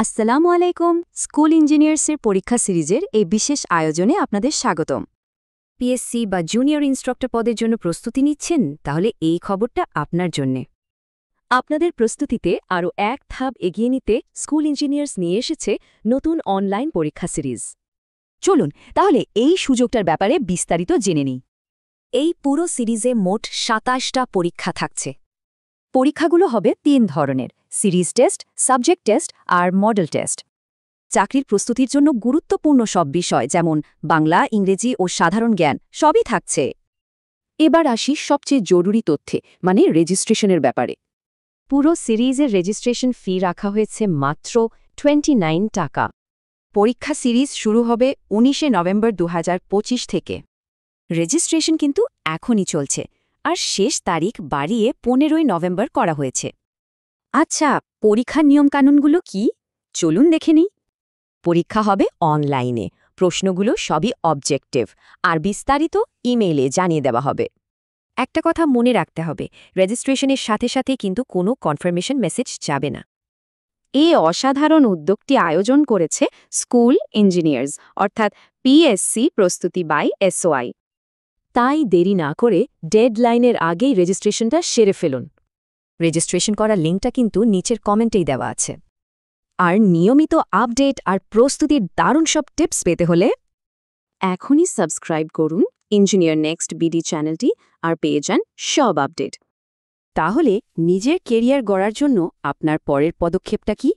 আসসালামু আলাইকুম। স্কুল ইঞ্জিনিয়ার্সের পরীক্ষা সিরিজের এই বিশেষ আয়োজনে আপনাদের স্বাগতম। পিএসসি বা জুনিয়র ইন্সট্রাক্টর পদের জন্য প্রস্তুতি নিচ্ছেন, তাহলে এই খবরটা আপনার জন্যে। আপনাদের প্রস্তুতিতে আরও এক ধাপ এগিয়ে নিতে স্কুল ইঞ্জিনিয়ার্স নিয়ে এসেছে নতুন অনলাইন পরীক্ষা সিরিজ। চলুন তাহলে এই সুযোগটার ব্যাপারে বিস্তারিত জেনে নিই। এই পুরো সিরিজে মোট ২৭টা পরীক্ষা থাকছে। পরীক্ষাগুলো হবে ৩ ধরনের: সিরিজ টেস্ট, সাবজেক্ট টেস্ট আর মডেল টেস্ট। চাকরির প্রস্তুতির জন্য গুরুত্বপূর্ণ সব বিষয় যেমন বাংলা, ইংরেজি ও সাধারণ জ্ঞান সবই থাকছে। এবার আসি সবচেয়ে জরুরি তথ্যে, মানে রেজিস্ট্রেশনের ব্যাপারে। পুরো সিরিজের রেজিস্ট্রেশন ফি রাখা হয়েছে মাত্র 29 টাকা। পরীক্ষা সিরিজ শুরু হবে ১৯ নভেম্বর ২০২৫ থেকে। রেজিস্ট্রেশন কিন্তু এখনই চলছে, আর শেষ তারিখ বাড়িয়ে ১৫ নভেম্বর করা হয়েছে। আচ্ছা, পরীক্ষার নিয়মকানুনগুলো কি? চলুন দেখে নিই। পরীক্ষা হবে অনলাইনে, প্রশ্নগুলো সবই অবজেক্টিভ, আর বিস্তারিত ইমেইলে জানিয়ে দেওয়া হবে। একটা কথা মনে রাখতে হবে, রেজিস্ট্রেশনের সাথে সাথে কিন্তু কোনো কনফার্মেশন মেসেজ যাবে না। এই অসাধারণ উদ্যোগটি আয়োজন করেছে স্কুল ইঞ্জিনিয়ার্স, অর্থাৎ পিএসসি প্রস্তুতি বাই এসওআই। তাই দেরি না করে ডেডলাইনের আগেই রেজিস্ট্রেশনটা সেরে ফেলুন। রেজিস্ট্রেশন করার লিঙ্কটা কিন্তু নিচের কমেন্টেই দেওয়া আছে। আর নিয়মিত আপডেট আর প্রস্তুতির দারুণ সব টিপস পেতে হলে এখনই সাবস্ক্রাইব করুন ইঞ্জিনিয়ার নেক্সট বিডি চ্যানেলটি, আর পেয়ে যান সব আপডেট। তাহলে নিজের কেরিয়ার গড়ার জন্য আপনার পরের পদক্ষেপটা কি?